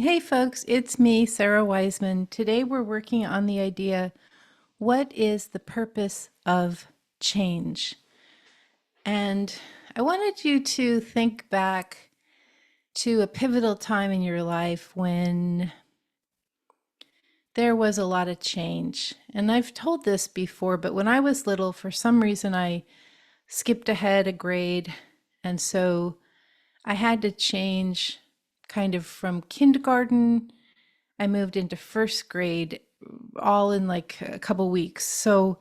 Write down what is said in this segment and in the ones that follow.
Hey folks, it's me, Sara Wiseman. Today we're working on the idea, what is the purpose of change? And I wanted you to think back to a pivotal time in your life when there was a lot of change. And I've told this before, but when I was little, for some reason I skipped ahead a grade. And so I had to change kind of from kindergarten. I moved into first grade all in like a couple weeks. So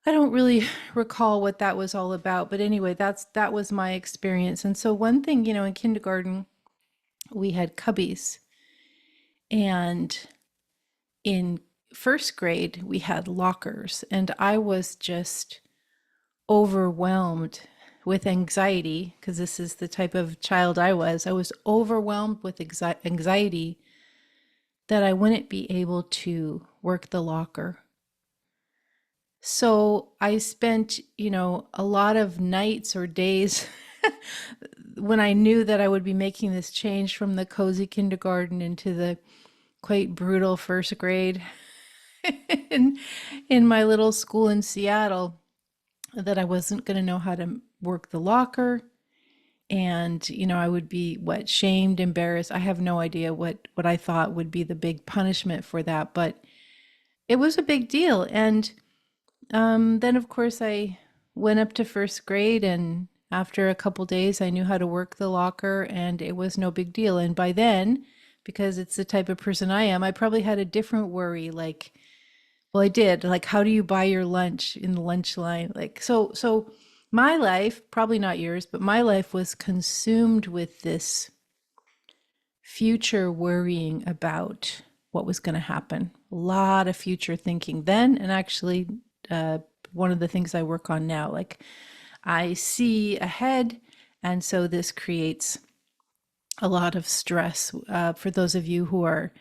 I don't really recall what that was all about, but anyway, that was my experience. And so one thing, in kindergarten we had cubbies, and in first grade we had lockers, and I was just overwhelmed with anxiety because this is the type of child I was. I was overwhelmed with anxiety that I wouldn't be able to work the locker. So I spent, a lot of nights or days when I knew that I would be making this change from the cozy kindergarten into the quite brutal first grade in, in my little school in Seattle, that I wasn't going to know how to work the locker. And, I would be shamed, embarrassed. I have no idea what I thought would be the big punishment for that, but it was a big deal. And then, of course, I went up to first grade, and after a couple days, I knew how to work the locker, and it was no big deal. And by then, because it's the type of person I am, I probably had a different worry. Like, well, I did. Like, how do you buy your lunch in the lunch line? Like, so my life, probably not yours, but my life was consumed with this future worrying about what was going to happen. A lot of future thinking then, and actually, uh, one of the things I work on now. Like, I see ahead, and so this creates a lot of stress. For those of you who are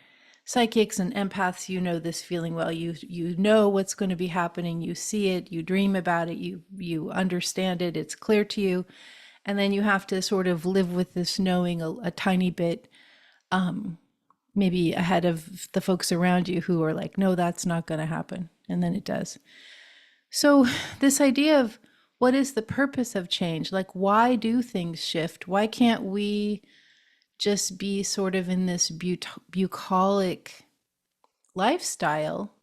psychics and empaths, you know this feeling well. You know what's going to be happening. You see it. You dream about it. You understand it. It's clear to you, and then you have to sort of live with this knowing a tiny bit, maybe ahead of the folks around you who are like, no, that's not going to happen. And then it does. So, this idea of what is the purpose of change? Like, why do things shift? Why can't we just be sort of in this bucolic lifestyle?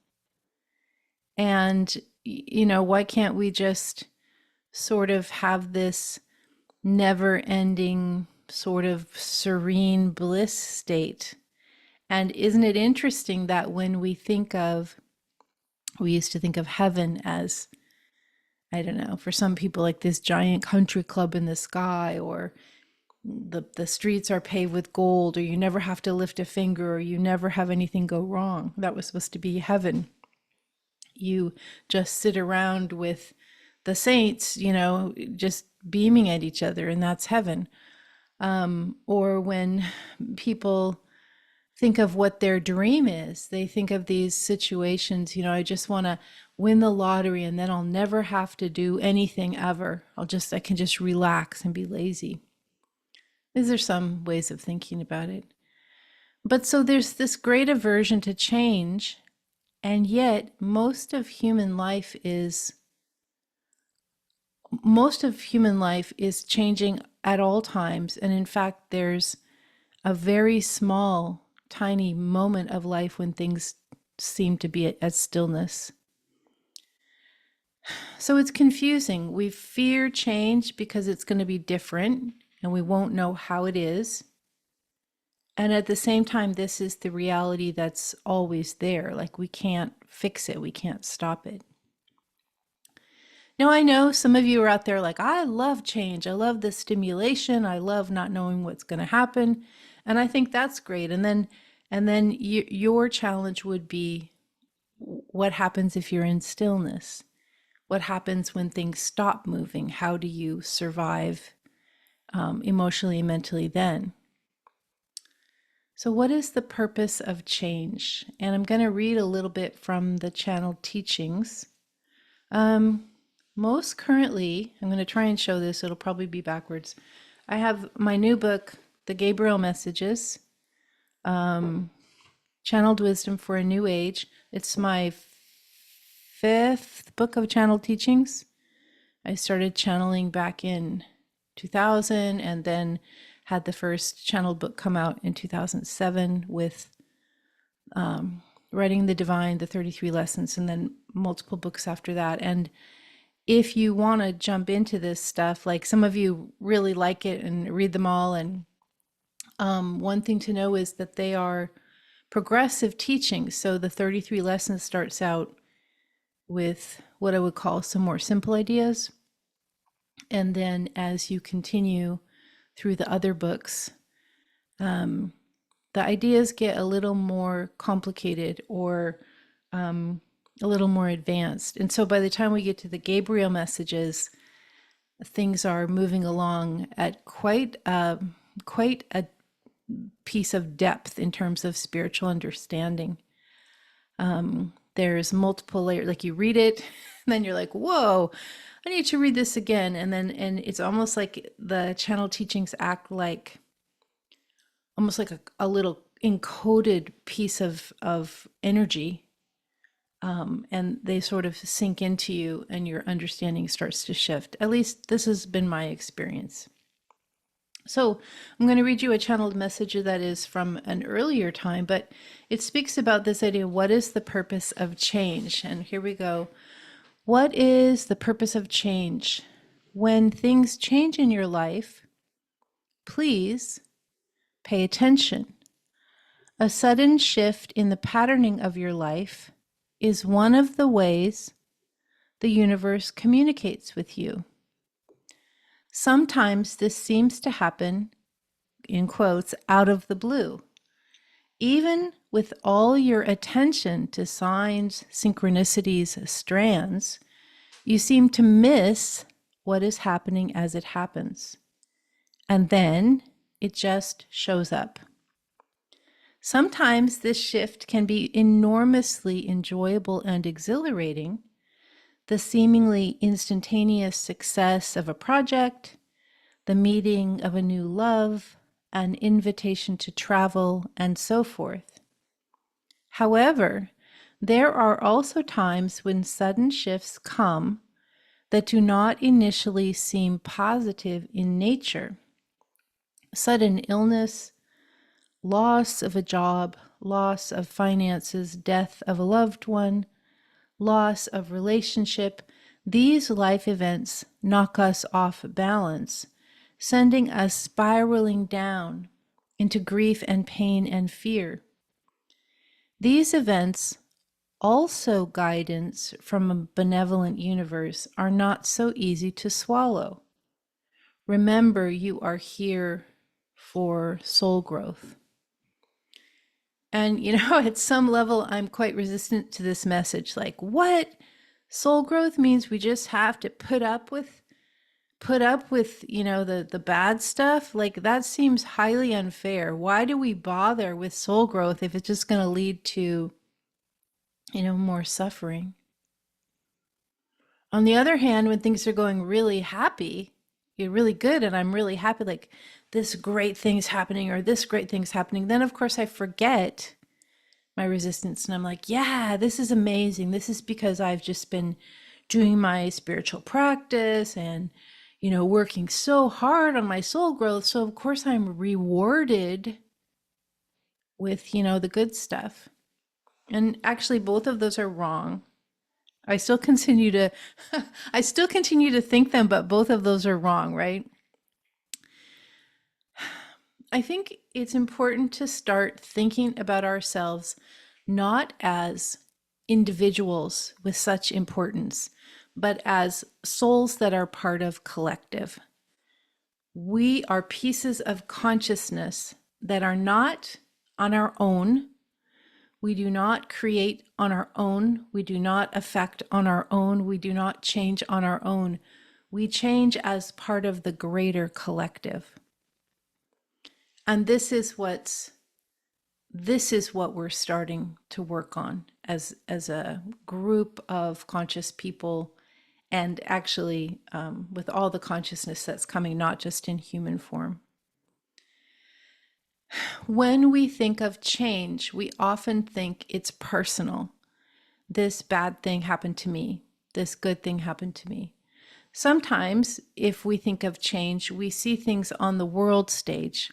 And, why can't we just sort of have this never ending, sort of serene bliss state? And isn't it interesting that when we used to think of heaven as, I don't know, for some people, like this giant country club in the sky, or the streets are paved with gold, or you never have to lift a finger, or you never have anything go wrong. That was supposed to be heaven. You just sit around with the saints, just beaming at each other, and that's heaven. Or when people think of what their dream is. They think of these situations, I just want to win the lottery, and then I'll never have to do anything ever. I can just relax and be lazy. These are some ways of thinking about it. But so there's this great aversion to change, and yet most of human life is changing at all times. And in fact, there's a very small, tiny moment of life when things seem to be at stillness. So it's confusing. We fear change because it's going to be different and we won't know how it is. And at the same time, this is the reality that's always there. Like, we can't fix it, we can't stop it. Now, I know some of you are out there like, I love change. I love the stimulation. I love not knowing what's going to happen. And I think that's great. And then your challenge would be, what happens if you're in stillness? What happens when things stop moving? How do you survive emotionally and mentally then? So, what is the purpose of change? And I'm going to read a little bit from the channel teachings. Most currently, I'm going to try and show this, it'll probably be backwards. I have my new book, The Gabriel Messages, Channeled Wisdom for a New Age. It's my fifth book of channeled teachings. I started channeling back in 2000 and then had the first channeled book come out in 2007 with Writing the Divine, the 33 Lessons, and then multiple books after that. And if you want to jump into this stuff, like some of you really like it and read them all, and one thing to know is that they are progressive teachings. So the 33 Lessons starts out with what I would call some more simple ideas. And then as you continue through the other books, the ideas get a little more complicated or a little more advanced. And so by the time we get to the Gabriel messages, things are moving along at quite a piece of depth in terms of spiritual understanding. There's multiple layers, like you read it, and then you're like, whoa, I need to read this again. And it's almost like the channel teachings act like almost like a little encoded piece of energy. And they sort of sink into you and your understanding starts to shift. At least this has been my experience. So I'm going to read you a channeled message that is from an earlier time, but it speaks about this idea, what is the purpose of change? And here we go. What is the purpose of change? When things change in your life, please pay attention. A sudden shift in the patterning of your life is one of the ways the universe communicates with you. Sometimes this seems to happen, in quotes, out of the blue. Even with all your attention to signs, synchronicities, strands, you seem to miss what is happening as it happens. And then it just shows up. Sometimes this shift can be enormously enjoyable and exhilarating. The seemingly instantaneous success of a project, the meeting of a new love, an invitation to travel, and so forth. However, there are also times when sudden shifts come that do not initially seem positive in nature. Sudden illness, loss of a job, loss of finances, death of a loved one, loss of relationship. These life events knock us off balance, sending us spiraling down into grief and pain and fear. These events, also guidance from a benevolent universe, are not so easy to swallow. Remember, you are here for soul growth. And, at some level, I'm quite resistant to this message. Like, what? Soul growth means we just have to put up with, the bad stuff? Like, that seems highly unfair. Why do we bother with soul growth if it's just going to lead to, more suffering? On the other hand, when things are going really happy, you're really good, and I'm really happy, like this great thing's happening or this great thing's happening, then of course I forget my resistance and I'm like, yeah, this is amazing. This is because I've just been doing my spiritual practice and, working so hard on my soul growth. So of course I'm rewarded with, the good stuff. And actually both of those are wrong. I still continue to I still continue to think them, but both of those are wrong, right? I think it's important to start thinking about ourselves not as individuals with such importance, but as souls that are part of collective. We are pieces of consciousness that are not on our own. We do not create on our own. We do not affect on our own. We do not change on our own. We change as part of the greater collective. And this is what we're starting to work on as a group of conscious people, and actually with all the consciousness that's coming, not just in human form. When we think of change, we often think it's personal. This bad thing happened to me. This good thing happened to me. Sometimes, if we think of change, we see things on the world stage.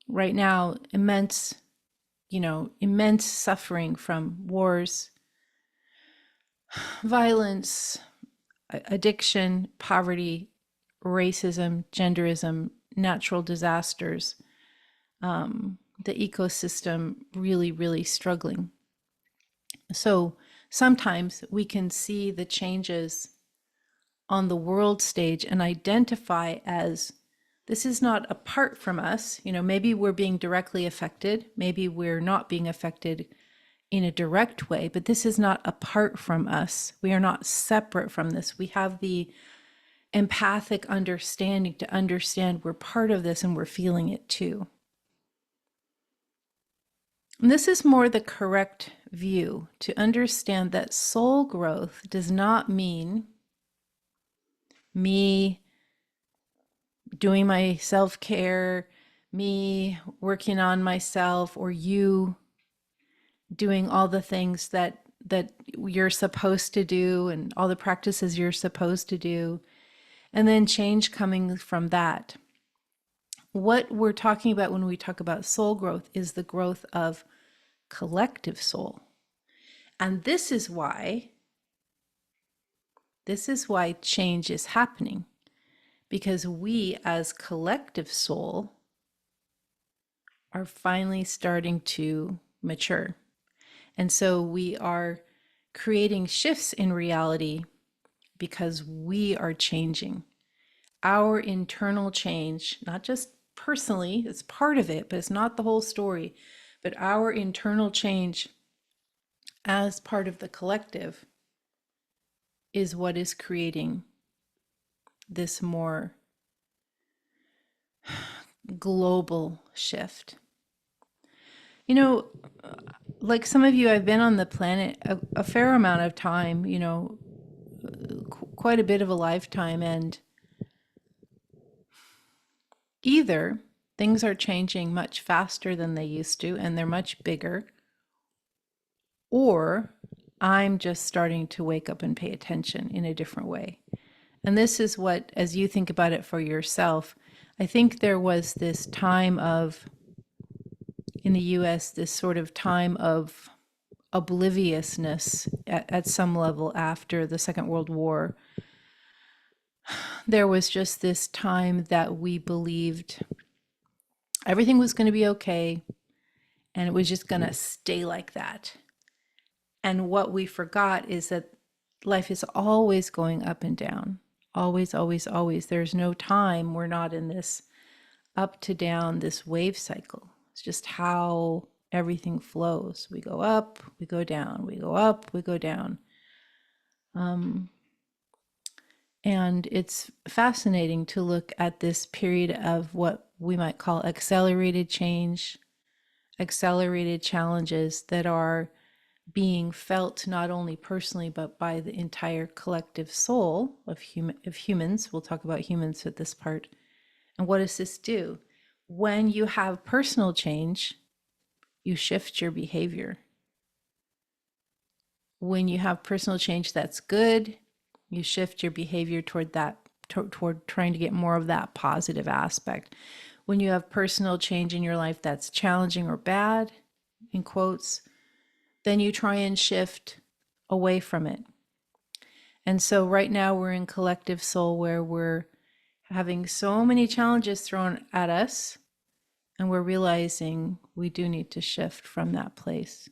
Right now, immense suffering from wars, violence, addiction, poverty, racism, genderism, natural disasters, the ecosystem really, really struggling. So sometimes we can see the changes on the world stage and identify as this is not apart from us. Maybe we're being directly affected, maybe we're not being affected in a direct way, but this is not apart from us. We are not separate from this. We have the empathic understanding to understand we're part of this and we're feeling it too. And this is more the correct view, to understand that soul growth does not mean me doing my self-care, me working on myself, or you doing all the things that you're supposed to do and all the practices you're supposed to do, and then change coming from that. What we're talking about when we talk about soul growth is the growth of collective soul. And this is why change is happening, because we as collective soul are finally starting to mature. And so we are creating shifts in reality because we are changing. Our internal change, not just personally, it's part of it, but it's not the whole story. But our internal change as part of the collective is what is creating this more global shift. Like some of you, I've been on the planet a fair amount of time, quite a bit of a lifetime, and either things are changing much faster than they used to and they're much bigger, or I'm just starting to wake up and pay attention in a different way. And this is what, as you think about it for yourself, I think there was this time of, in the US, this sort of time of obliviousness at some level after the Second World War. There was just this time that we believed everything was going to be okay and it was just going to stay like that. And what we forgot is that life is always going up and down. Always, always, always. There's no time we're not in this up to down, this wave cycle. It's just how everything flows. We go up, we go down, we go up, we go down. And it's fascinating to look at this period of what we might call accelerated change, accelerated challenges that are being felt not only personally, but by the entire collective soul of humans. We'll talk about humans at this part. And what does this do? When you have personal change, you shift your behavior. When you have personal change that's good, you shift your behavior toward that, toward trying to get more of that positive aspect. When you have personal change in your life that's challenging or bad, in quotes, then you try and shift away from it. And so right now we're in collective soul where we're having so many challenges thrown at us, and we're realizing we do need to shift from that place.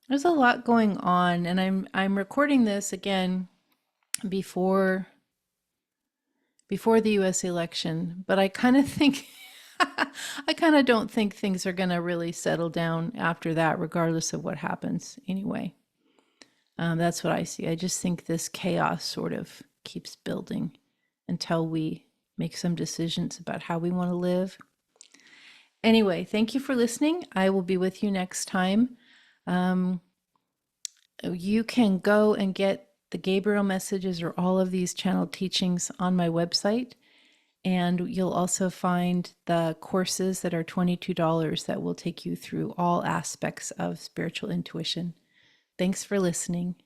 There's a lot going on, and I'm recording this again before the US election, but I kind of think I kind of don't think things are going to really settle down after that, regardless of what happens anyway. That's what I see. I just think this chaos sort of keeps building until we make some decisions about how we want to live. Anyway, thank you for listening. I will be with you next time. You can go and get the Gabriel messages or all of these channel teachings on my website And you'll also find the courses that are $22 that will take you through all aspects of spiritual intuition. Thanks for listening.